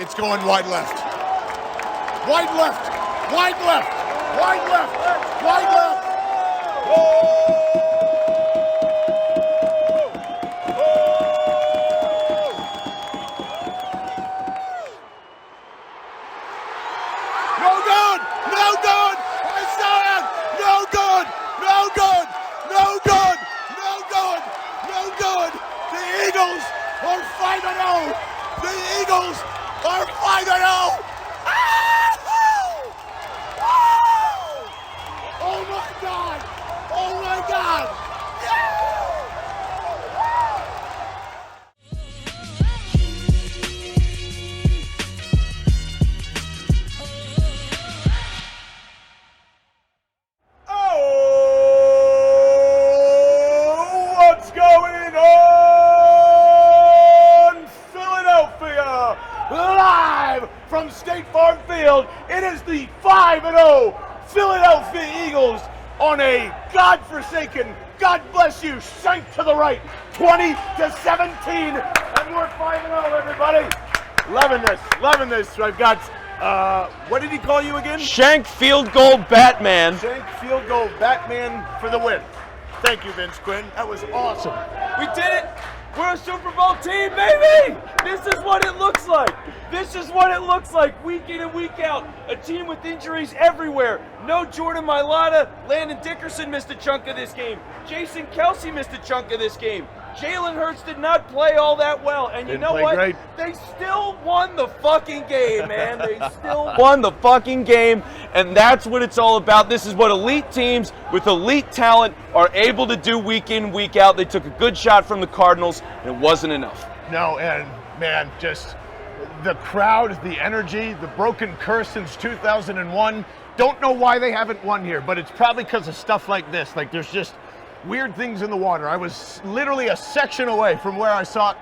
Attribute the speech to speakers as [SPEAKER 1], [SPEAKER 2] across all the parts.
[SPEAKER 1] It's going wide left. Wide left. Wide left. Wide left. Wide left. No good. No good. I saw it. No good. No good. No good. No good. No good. The Eagles are 5-0. The Eagles are 5-0. Oh my God! Oh my God!
[SPEAKER 2] Oh, what's going on, Philadelphia? Live from State Farm Field, it is the 5-0 Philadelphia Eagles on a godforsaken, God bless you, shank to the right, 20-17, and we're 5-0, everybody. Loving this. I've got, what did he call you again?
[SPEAKER 3] Shank field goal Batman.
[SPEAKER 2] Shank field goal Batman for the win. Thank you, Vince Quinn. That was awesome.
[SPEAKER 3] We did it. We're a Super Bowl team, baby. This is what it looks like. This is what it looks like week in and week out. A team with injuries everywhere. No Jordan Mailata. Landon Dickerson missed a chunk of this game. Jason Kelce missed a chunk of this game. Jalen Hurts did not play all that well. And you know what?
[SPEAKER 2] Great.
[SPEAKER 3] They still won the fucking game, man. They still won the fucking game. And that's what it's all about. This is what elite teams with elite talent are able to do week in, week out. They took a good shot from the Cardinals, and it wasn't enough.
[SPEAKER 2] No, and man, just the crowd, the energy, the broken curse since 2001. Don't know why they haven't won here, but it's probably because of stuff like this. Like there's just weird things in the water. I was literally a section away from where I sat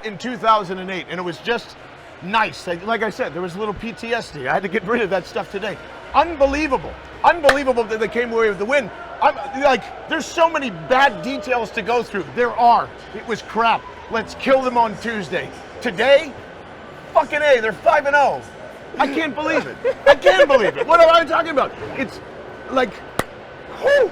[SPEAKER 2] in 2008, and it was just nice. Like I said, there was a little PTSD. I had to get rid of that stuff today. Unbelievable that they came away with the win. There's so many bad details to go through. There are. It was crap. Let's kill them on Tuesday. Today, fucking A, they're 5-0. I can't believe it. I can't believe it. What am I talking about? It's like, whew.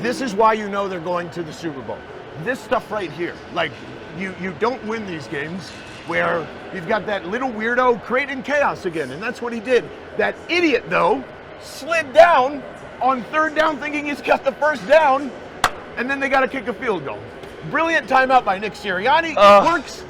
[SPEAKER 2] This is why you know they're going to the Super Bowl. This stuff right here. Like, you don't win these games where you've got that little weirdo creating chaos again, and that's what he did. That idiot, though, slid down on third down thinking he's got the first down, and then they got to kick a field goal. Brilliant timeout by Nick Sirianni. It works.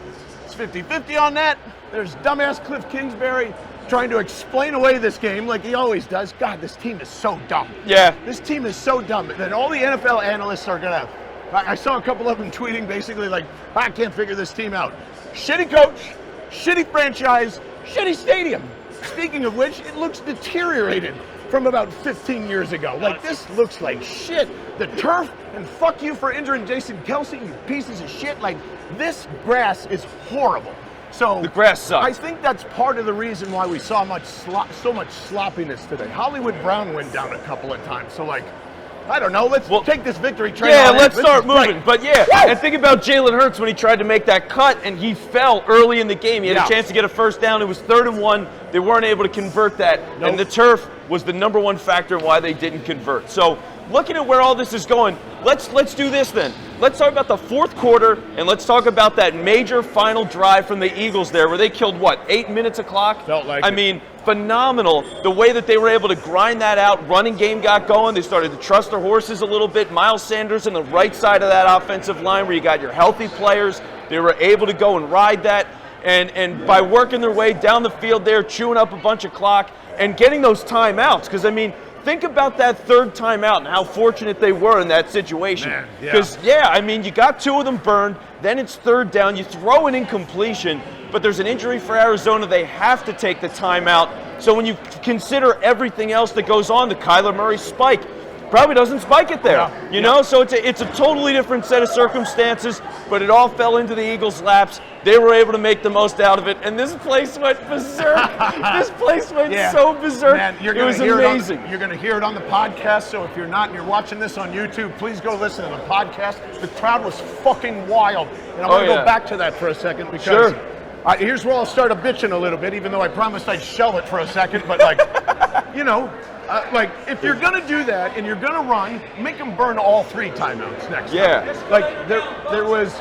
[SPEAKER 2] It's 50-50 on that. There's dumbass Cliff Kingsbury trying to explain away this game like he always does. God, this team is so dumb.
[SPEAKER 3] Yeah.
[SPEAKER 2] This team is so dumb that all the NFL analysts are gonna, I saw a couple of them tweeting basically like, I can't figure this team out. Shitty coach, shitty franchise, shitty stadium. Speaking of which, it looks deteriorated from about 15 years ago. Like, this looks like shit. The turf, and fuck you for injuring Jason Kelce, you pieces of shit. Like, this grass is horrible. So
[SPEAKER 3] the grass sucks.
[SPEAKER 2] I think that's part of the reason why we saw so much sloppiness today. Hollywood Brown went down a couple of times. So, like, I don't know. Let's take this victory train.
[SPEAKER 3] Yeah, let's start moving. But yeah, and think about Jalen Hurts when he tried to make that cut and he fell early in the game. He had a chance to get a first down. It was 3rd and 1. They weren't able to convert that. Nope. And the turf was the #1 factor in why they didn't convert. So looking at where all this is going, let's do this then. Let's talk about the 4th quarter, and let's talk about that major final drive from the Eagles there, where they killed, 8 minutes of clock?
[SPEAKER 2] Felt like
[SPEAKER 3] I mean, phenomenal the way that they were able to grind that out. Running game got going. They started to trust their horses a little bit. Miles Sanders on the right side of that offensive line where you got your healthy players. They were able to go and ride that. And by working their way down the field there, chewing up a bunch of clock, and getting those timeouts. Because, I mean, think about that 3rd timeout and how fortunate they were in that situation. Because, I mean, you got 2 of them burned, then it's 3rd down, you throw an incompletion, but there's an injury for Arizona, they have to take the timeout. So when you consider everything else that goes on, the Kyler Murray spike, probably doesn't spike it there, you know? So it's a totally different set of circumstances, but it all fell into the Eagles' laps. They were able to make the most out of it, and this place went berserk. This place went so berserk. Man, it was amazing.
[SPEAKER 2] You're going to hear it on the podcast, so if you're not and you're watching this on YouTube, please go listen to the podcast. The crowd was fucking wild, and I want to go back to that for a second because Here's where I'll start a bitching a little bit, even though I promised I'd shell it for a second. But like, like if you're gonna do that and you're gonna run, make them burn all 3 timeouts next time.
[SPEAKER 3] Yeah.
[SPEAKER 2] Like there was.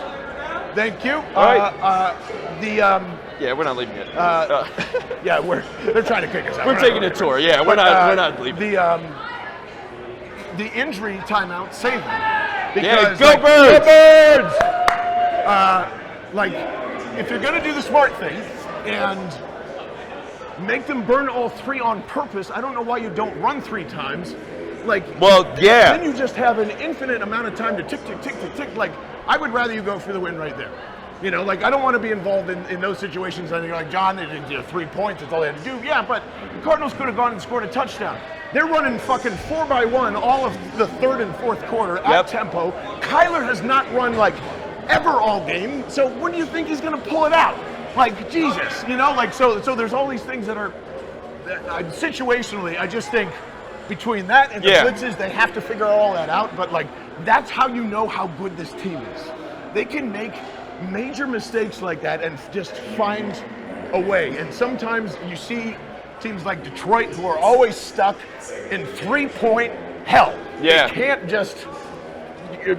[SPEAKER 2] Thank you.
[SPEAKER 3] All right.
[SPEAKER 2] Yeah,
[SPEAKER 3] we're not leaving yet.
[SPEAKER 2] Yeah, they're trying to kick us out.
[SPEAKER 3] We're taking a tour. Yeah, we're not leaving.
[SPEAKER 2] The injury timeout saved them.
[SPEAKER 3] Yeah,
[SPEAKER 2] Because,
[SPEAKER 3] go Birds!
[SPEAKER 2] Go Birds! Like, if you're gonna do the smart thing and make them burn all 3 on purpose, I don't know why you don't run 3 times. Like,
[SPEAKER 3] well, yeah.
[SPEAKER 2] Then you just have an infinite amount of time to tick, tick, tick, tick, tick. Like, I would rather you go for the win right there. Like I don't want to be involved in those situations. And you're like, John, they did 3 points. That's all they had to do. Yeah, but the Cardinals could have gone and scored a touchdown. They're running fucking 4x1 all of the 3rd and 4th quarter at tempo. Kyler has not run like ever all game. So when do you think he's going to pull it out? Like Jesus, like so there's all these things that are situationally. I just think between that and the blitzes, they have to figure all that out. But like that's how you know how good this team is. They can make major mistakes like that and just find a way. And sometimes you see teams like Detroit who are always stuck in 3-point hell.
[SPEAKER 3] Yeah.
[SPEAKER 2] They can't just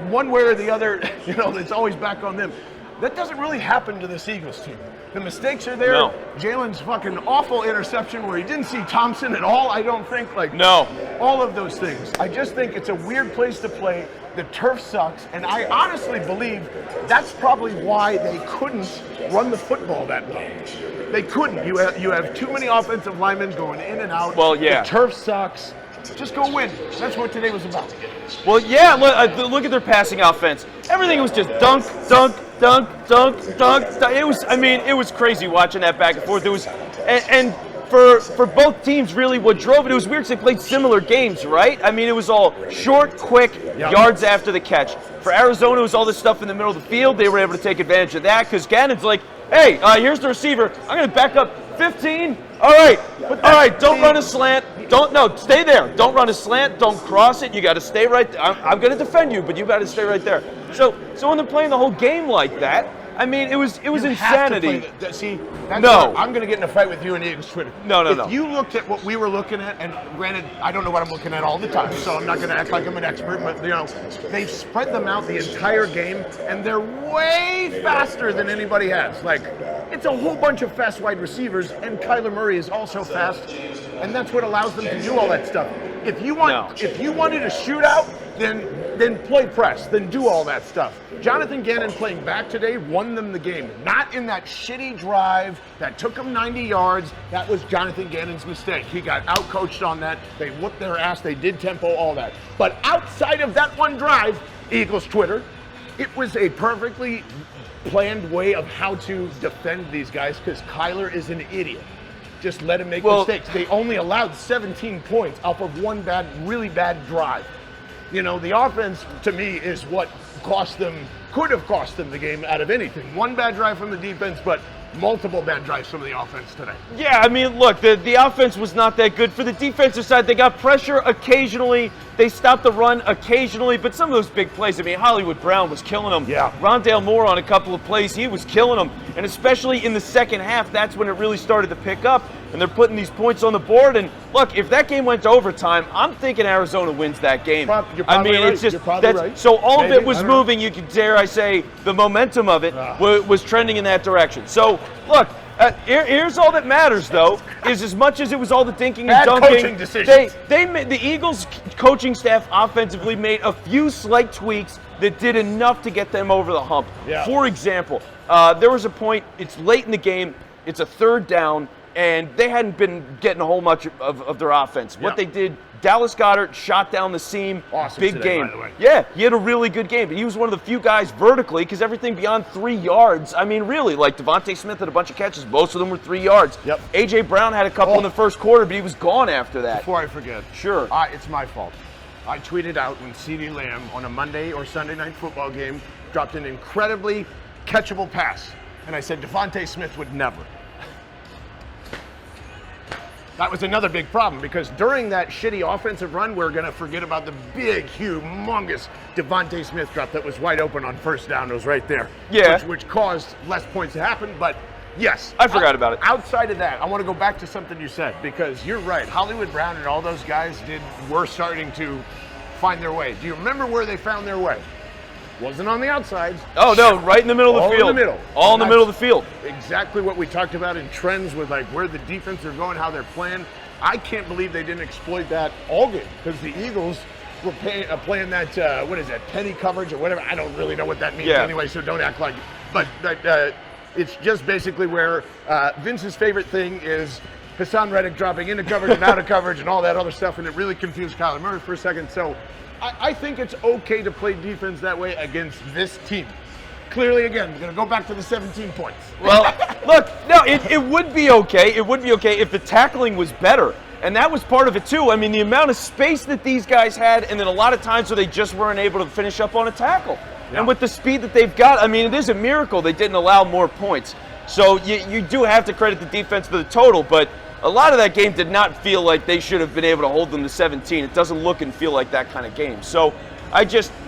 [SPEAKER 2] one way or the other, it's always back on them. That doesn't really happen to this Eagles team. The mistakes are there.
[SPEAKER 3] No.
[SPEAKER 2] Jalen's fucking awful interception where he didn't see Thompson at all, I don't think.
[SPEAKER 3] No.
[SPEAKER 2] All of those things. I just think it's a weird place to play. The turf sucks, and I honestly believe that's probably why they couldn't run the football that well. They couldn't. You have too many offensive linemen going in and out.
[SPEAKER 3] Well, yeah.
[SPEAKER 2] The turf sucks. Just go win. That's what today was about.
[SPEAKER 3] Well, yeah, look at their passing offense. Everything was just dunk, dunk, dunk, dunk, dunk, dunk. It was crazy watching that back and forth. It was, and for both teams, really, what drove it was weird because they played similar games, right? It was all short, quick, yards after the catch. For Arizona, it was all this stuff in the middle of the field. They were able to take advantage of that because Gannon's like, hey, here's the receiver. I'm going to back up 15. All right, don't run a slant. Stay there. Don't run a slant. Don't cross it. You got to stay right there. I'm going to defend you, but you got to stay right there. So when they're playing the whole game like that, it was insanity.
[SPEAKER 2] I'm going to get in a fight with you and Eagles Twitter.
[SPEAKER 3] No.
[SPEAKER 2] If you looked at what we were looking at, and granted, I don't know what I'm looking at all the time, so I'm not going to act like I'm an expert, but they've spread them out the entire game, and they're way faster than anybody has. Like, it's a whole bunch of fast wide receivers, and Kyler Murray is also fast, and that's what allows them to do all that stuff. If you wanted a shootout, then play press, then do all that stuff. Jonathan Gannon playing back today won them the game. Not in that shitty drive that took him 90 yards. That was Jonathan Gannon's mistake. He got outcoached on that. They whooped their ass. They did tempo, all that. But outside of that one drive, Eagles Twitter, it was a perfectly planned way of how to defend these guys because Kyler is an idiot. Just let him make mistakes. They only allowed 17 points off of one really bad drive. The offense, to me, is what could have cost them the game out of anything. One bad drive from the defense, but multiple bad drives from the offense today.
[SPEAKER 3] Yeah, look, the offense was not that good. For the defensive side, they got pressure occasionally. They stopped the run occasionally, but some of those big plays, Hollywood Brown was killing them.
[SPEAKER 2] Yeah.
[SPEAKER 3] Rondale Moore on a couple of plays, he was killing them. And especially in the second half, that's when it really started to pick up. And they're putting these points on the board. And look, if that game went to overtime, I'm thinking Arizona wins that game.
[SPEAKER 2] You're probably right.
[SPEAKER 3] It's just
[SPEAKER 2] you're probably right.
[SPEAKER 3] So all
[SPEAKER 2] Maybe.
[SPEAKER 3] of it was moving. You could dare I say the momentum of it was trending in that direction. So look. Here's all that matters, though, is as much as it was all the dinking and dunking,
[SPEAKER 2] coaching decisions.
[SPEAKER 3] The Eagles coaching staff offensively made a few slight tweaks that did enough to get them over the hump.
[SPEAKER 2] Yeah.
[SPEAKER 3] For example, there was a point, it's late in the game, it's a 3rd down, and they hadn't been getting a whole much of their offense. What they did, Dallas Goedert shot down the seam.
[SPEAKER 2] Awesome
[SPEAKER 3] big
[SPEAKER 2] today,
[SPEAKER 3] game.
[SPEAKER 2] by the way.
[SPEAKER 3] Yeah, he had a really good game. But he was one of the few guys vertically because everything beyond 3 yards. Really, like Devontae Smith had a bunch of catches. Most of them were 3 yards.
[SPEAKER 2] Yep.
[SPEAKER 3] A.J. Brown had a couple in the first quarter, but he was gone after that.
[SPEAKER 2] Before I forget.
[SPEAKER 3] Sure.
[SPEAKER 2] It's my fault. I tweeted out when CeeDee Lamb on a Monday or Sunday night football game dropped an incredibly catchable pass. And I said Devontae Smith would never. That was another big problem because during that shitty offensive run, we're going to forget about the big, humongous Devontae Smith drop that was wide open on 1st down. It was right there.
[SPEAKER 3] Yeah.
[SPEAKER 2] Which caused less points to happen, but Yes.
[SPEAKER 3] I forgot about it.
[SPEAKER 2] Outside of that, I want to go back to something you said, because you're right. Hollywood Brown and all those guys were starting to find their way. Do you remember where they found their way? Wasn't on the outsides.
[SPEAKER 3] Oh, no, right in the middle of the field.
[SPEAKER 2] All in the middle.
[SPEAKER 3] All in the middle of the field.
[SPEAKER 2] Exactly what we talked about in trends with like where the defense are going, how they're playing. I can't believe they didn't exploit that all game, because the Eagles were playing that, what is that, penny coverage or whatever. I don't really know what that means anyway, so don't act like it. But it's just basically where Vince's favorite thing is Hassan Reddick dropping into coverage and out of coverage and all that other stuff, and it really confused Kyler Murray for a second. So I think it's okay to play defense that way against this team. Clearly, again, we're going to go back to the 17 points.
[SPEAKER 3] Well, look, no, it would be okay. It would be okay if the tackling was better. And that was part of it, too. I mean, the amount of space that these guys had, and then a lot of times where they just weren't able to finish up on a tackle. Yeah. And with the speed that they've got, I mean, it is a miracle they didn't allow more points. So you do have to credit the defense for the total, but a lot of that game did not feel like they should have been able to hold them to 17. It doesn't look and feel like that kind of game. So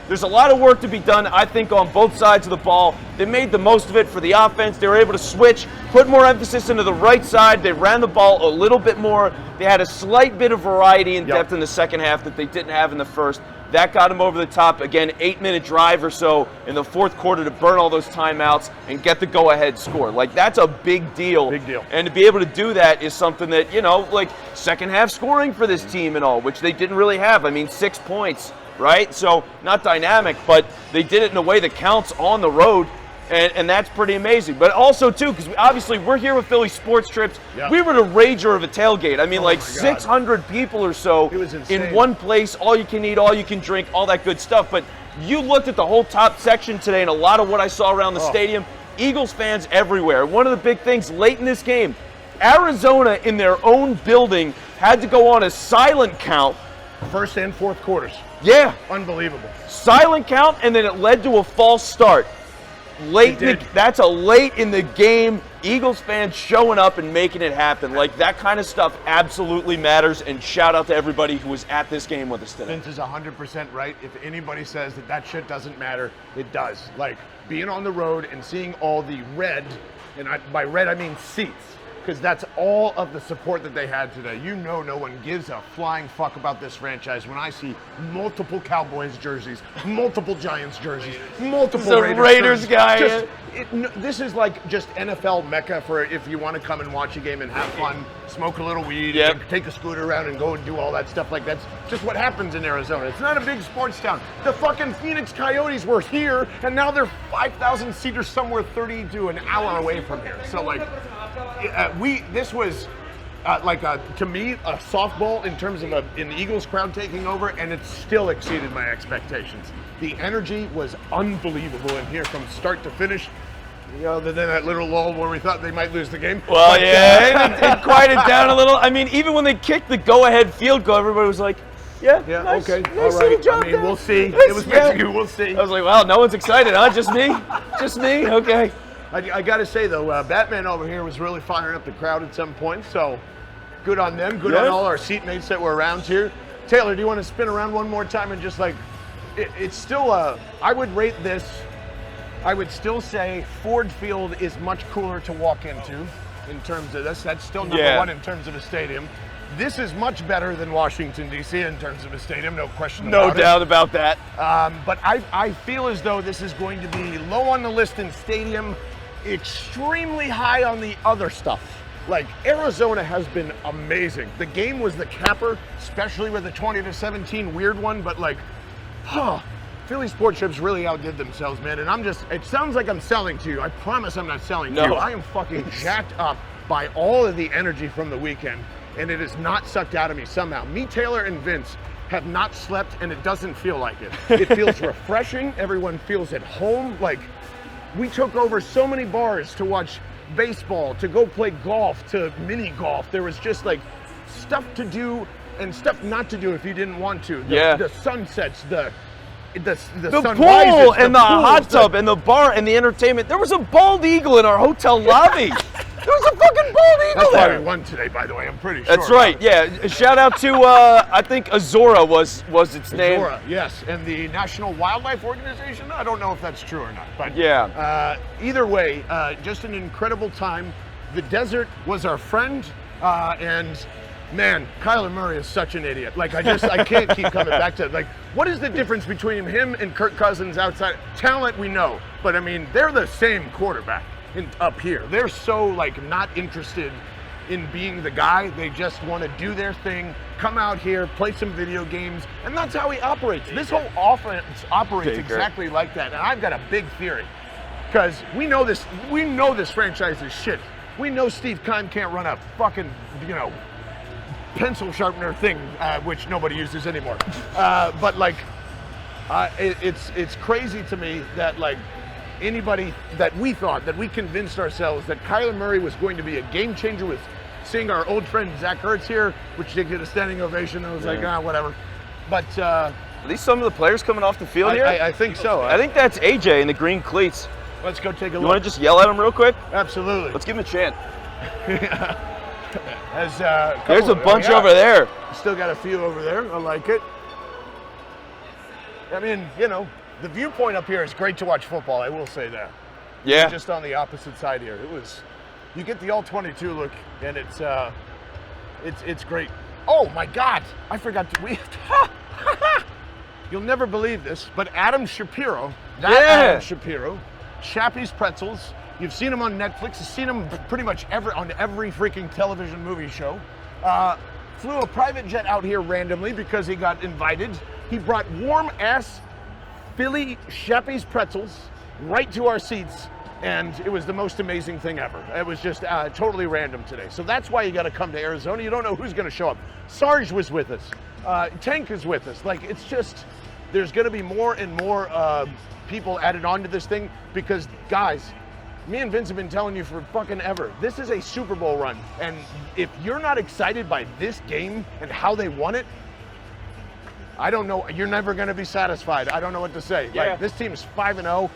[SPEAKER 3] there's a lot of work to be done, I think, on both sides of the ball. They made the most of it for the offense. They were able to switch, put more emphasis into the right side. They ran the ball a little bit more. They had a slight bit of variety and depth in the second half that they didn't have in the first. That got them over the top. Again, 8-minute drive or so in the fourth quarter to burn all those timeouts and get the go-ahead score. Like, that's a big deal.
[SPEAKER 2] Big deal.
[SPEAKER 3] And to be able to do that is something that, like second half scoring for this team and all, which they didn't really have. I mean, 6 points, right? So not dynamic, but they did it in a way that counts on the road. And that's pretty amazing. But also, too, because obviously we're here with Philly Sports Trips. Yep. We were the rager of a tailgate. I mean, like 600 people or so in one place, all you can eat, all you can drink, all that good stuff. But you looked at the whole top section today, and a lot of what I saw around the stadium, Eagles fans everywhere. One of the big things late in this game, Arizona in their own building had to go on a silent count.
[SPEAKER 2] First and fourth quarters.
[SPEAKER 3] Yeah.
[SPEAKER 2] Unbelievable.
[SPEAKER 3] Silent count, and then it led to a false start. That's a late in the game Eagles fans showing up and making it happen. Like, that kind of stuff absolutely matters, and shout out to everybody who was at this game with us today.
[SPEAKER 2] Vince is 100% right. If anybody says that shit doesn't matter, it does. Like, being on the road and seeing all the red, and by red I mean seats, because that's all of the support that they had today. No one gives a flying fuck about this franchise when I see multiple Cowboys jerseys, multiple Giants jerseys, multiple
[SPEAKER 3] Raiders guy.
[SPEAKER 2] This is like just NFL Mecca for if you want to come and watch a game and have fun, smoke a little weed, and take a scooter around and go and do all that stuff. Like, that's just what happens in Arizona. It's not a big sports town. The fucking Phoenix Coyotes were here, and now they're 5,000 seaters somewhere 30 to an hour away from here. So, like, this was to me a softball in terms of an Eagles crowd taking over, and it still exceeded my expectations. The energy was unbelievable in here from start to finish. Other than that little lull where we thought they might lose the game.
[SPEAKER 3] Well, it quieted down a little. I mean, even when they kicked the go-ahead field goal, everybody was like, nice,
[SPEAKER 2] okay,
[SPEAKER 3] nice
[SPEAKER 2] all right.
[SPEAKER 3] job,
[SPEAKER 2] I mean, we'll see. It was meant to. We'll see.
[SPEAKER 3] I was like, wow, no one's excited, huh? Just me? Just me? Okay.
[SPEAKER 2] I got to say, though, Batman over here was really firing up the crowd at some point, so good on them. Good on all our seatmates that were around here. Taylor, do you want to spin around one more time and just, like, it's still, I would rate this, I would still say Ford Field is much cooler to walk into in terms of this. That's still number one in terms of a stadium. This is much better than Washington, D.C. in terms of a stadium, no question about it.
[SPEAKER 3] No doubt about that.
[SPEAKER 2] But I feel as though this is going to be low on the list in stadium, extremely high on the other stuff. Like, Arizona has been amazing. The game was the capper, especially with the 20-17 weird one, but like, Philly Sports Trips really outdid themselves, man. And it sounds like I'm selling to you. I promise I'm not selling to you. I am fucking jacked up by all of the energy from the weekend, and it is not sucked out of me somehow. Me, Taylor, and Vince have not slept, and it doesn't feel like it. It feels refreshing. Everyone feels at home. Like, we took over so many bars to watch baseball, to go play golf, to mini golf. There was just like stuff to do and stuff not to do if you didn't want to. The sunsets, the
[SPEAKER 3] pool and the hot tub and the bar and the entertainment. There was a bald eagle in our hotel lobby. There was a fucking bald eagle
[SPEAKER 2] That's why
[SPEAKER 3] there.
[SPEAKER 2] we won today, by the way. I'm pretty sure.
[SPEAKER 3] That's right. Yeah. Shout out to I think Azora was its name.
[SPEAKER 2] Azora, yes, and the National Wildlife Organization. I don't know if that's true or not, but
[SPEAKER 3] yeah.
[SPEAKER 2] Either way, just an incredible time. The desert was our friend, and man, Kyler Murray is such an idiot. Like I can't keep coming back to it. Like, what is the difference between him and Kirk Cousins outside talent? We know, but I mean, they're the same quarterback up here. They're so like not interested in being the guy. They just want to do their thing, come out here, play some video games, and that's how he operates. This whole offense operates exactly like that. And I've got a big theory, because we know this franchise is shit. We know Steve Keim can't run a fucking, pencil sharpener thing, which nobody uses anymore. But like, it's crazy to me that like anybody that we thought, that we convinced ourselves that Kyler Murray was going to be a game changer with seeing our old friend Zach Ertz here, which they get a standing ovation. I was like, whatever. But
[SPEAKER 3] are these some of the players coming off the field here?
[SPEAKER 2] I think so.
[SPEAKER 3] I think that's AJ in the green cleats.
[SPEAKER 2] Let's go take a look.
[SPEAKER 3] You want to just yell at him real quick?
[SPEAKER 2] Absolutely.
[SPEAKER 3] Let's give him a chant.
[SPEAKER 2] There's
[SPEAKER 3] a bunch over there.
[SPEAKER 2] Still got a few over there. I like it. I mean, the viewpoint up here is great to watch football. I will say that.
[SPEAKER 3] Yeah.
[SPEAKER 2] Just on the opposite side here, you get the all-22 look, and it's great. Oh my God! I forgot to. You'll never believe this, but Adam Shapiro, Adam Shapiro, Chappie's Pretzels. You've seen him on Netflix. You've seen him pretty much on every freaking television movie show. Flew a private jet out here randomly because he got invited. He brought warm-ass Philly Chappie's Pretzels right to our seats, and it was the most amazing thing ever. It was just totally random today. So that's why you got to come to Arizona. You don't know who's going to show up. Sarge was with us. Tank is with us. Like, it's just, there's going to be more and more people added onto this thing because, guys, me and Vince have been telling you for fucking ever, this is a Super Bowl run. And if you're not excited by this game and how they won it, I don't know, you're never gonna be satisfied. I don't know what to say.
[SPEAKER 3] Yeah.
[SPEAKER 2] Like, this team is 5-0,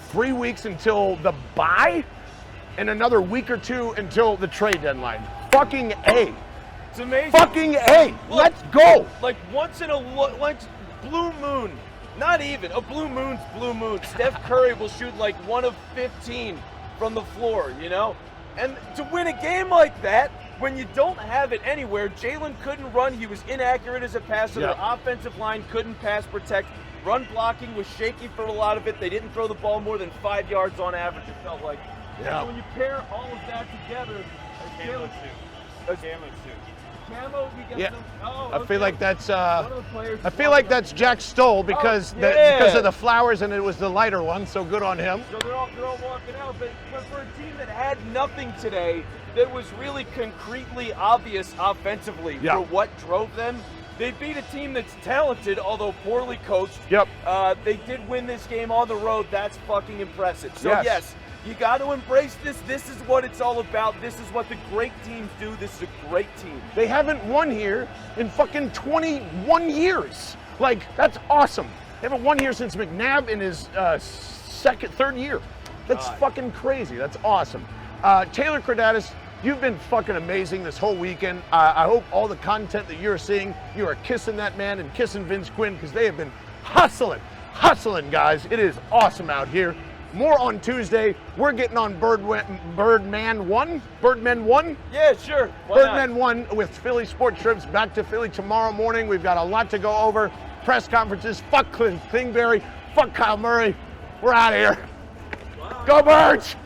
[SPEAKER 2] 3 weeks until the bye, and another week or two until the trade deadline. Fucking A.
[SPEAKER 3] It's amazing.
[SPEAKER 2] Fucking A.
[SPEAKER 3] Look,
[SPEAKER 2] Let's go.
[SPEAKER 3] Like once in a blue moon, not even, a blue moon's blue moon. Steph Curry will shoot like 1 of 15 from the floor, And to win a game like that, when you don't have it anywhere, Jalen couldn't run. He was inaccurate as a passer.
[SPEAKER 2] Yeah.
[SPEAKER 3] Their offensive line couldn't pass protect. Run blocking was shaky for a lot of it. They didn't throw the ball more than 5 yards on average, it felt like.
[SPEAKER 2] Yeah.
[SPEAKER 3] So when you pair all of that together,
[SPEAKER 4] Camo suit.
[SPEAKER 3] Camo, we get
[SPEAKER 2] Yeah.
[SPEAKER 3] them. Oh,
[SPEAKER 2] I feel like that's
[SPEAKER 3] one of the players
[SPEAKER 2] I feel like that's Jack Stoll because
[SPEAKER 3] yeah.
[SPEAKER 2] because of the flowers, and it was the lighter one, so good on him.
[SPEAKER 3] So they're all walking out, but for a team that had nothing today, that was really concretely obvious offensively for what drove them, they beat a team that's talented, although poorly coached.
[SPEAKER 2] Yep.
[SPEAKER 3] They did win this game on the road. That's fucking impressive. So
[SPEAKER 2] Yes.
[SPEAKER 3] you got to embrace this. This is what it's all about. This is what the great teams do. This is a great team.
[SPEAKER 2] They haven't won here in fucking 21 years. Like, that's awesome. They haven't won here since McNabb in his third year. That's fucking crazy. That's awesome. Taylor Cordatis, you've been fucking amazing this whole weekend. I hope all the content that you're seeing, you are kissing that man and kissing Vince Quinn, because they have been hustling, guys. It is awesome out here. More on Tuesday. We're getting on Birdman 1?
[SPEAKER 3] Yeah, sure.
[SPEAKER 2] Birdmen 1 with Philly Sports Trips. Back to Philly tomorrow morning. We've got a lot to go over. Press conferences. Fuck Cliff Kingsbury. Fuck Kyle Murray. We're out of here. Go Birds!